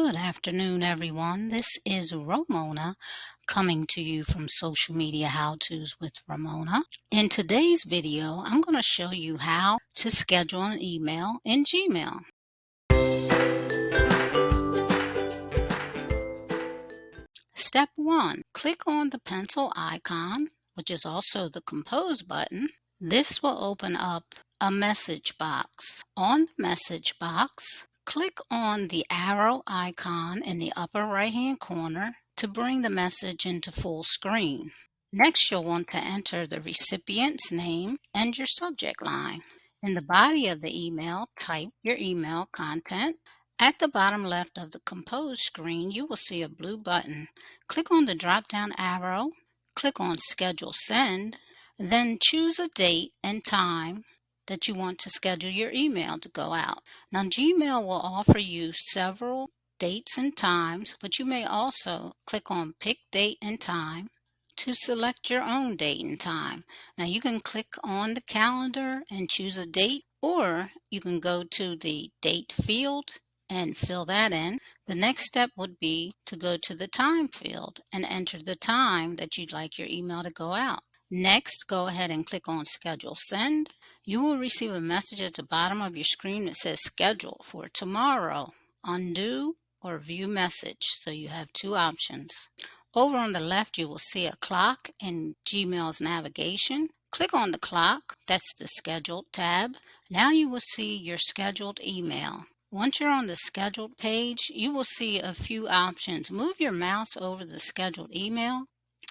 Good afternoon, everyone. This is Romona coming to you from Social Media How-Tos with Romona. In today's video, I'm going to show you how to schedule an email in Gmail. Step 1. Click on the pencil icon, which is also the compose button. This will open up a message box. On the message box, click on the arrow icon in the upper right-hand corner to bring the message into full screen. Next, you'll want to enter the recipient's name and your subject line. In the body of the email, type your email content. At the bottom left of the compose screen, you will see a blue button. Click on the drop-down arrow, click on Schedule Send, then choose a date and time that you want to schedule your email to go out. Now, Gmail will offer you several dates and times, but you may also click on Pick Date and Time to select your own date and time. Now, you can click on the calendar and choose a date, or you can go to the date field and fill that in. The next step would be to go to the time field and enter the time that you'd like your email to go out. Next, go ahead and click on Schedule Send. You will receive a message at the bottom of your screen that says Schedule for tomorrow, Undo, or View Message. So you have two options. Over on the left, you will see a clock in Gmail's navigation. Click on the clock. That's the Scheduled tab. Now you will see your scheduled email. Once you're on the scheduled page, you will see a few options. Move your mouse over the scheduled email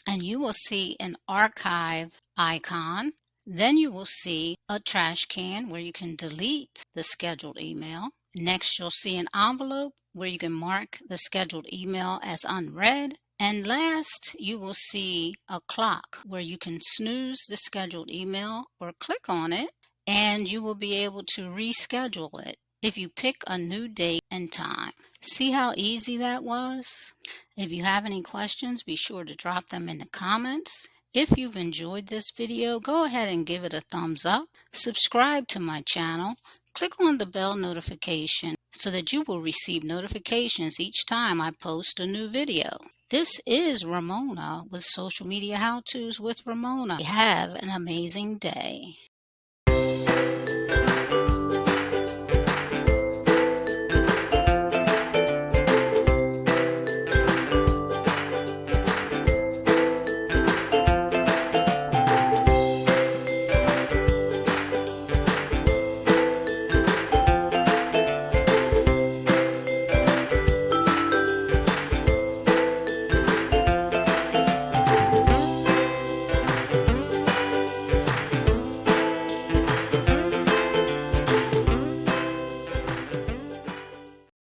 and you will see an archive icon. Then you will see a trash can where you can delete the scheduled email. Next, you'll see an envelope where you can mark the scheduled email as unread. And last, you will see a clock where you can snooze the scheduled email or click on it, and you will be able to reschedule it if you pick a new date and time. See how easy that was? If you have any questions, be sure to drop them in the comments. If you've enjoyed this video, go ahead and give it a thumbs up. Subscribe to my channel. Click on the bell notification so that you will receive notifications each time I post a new video. This is Romona with Social Media How-Tos with Romona. Have an amazing day.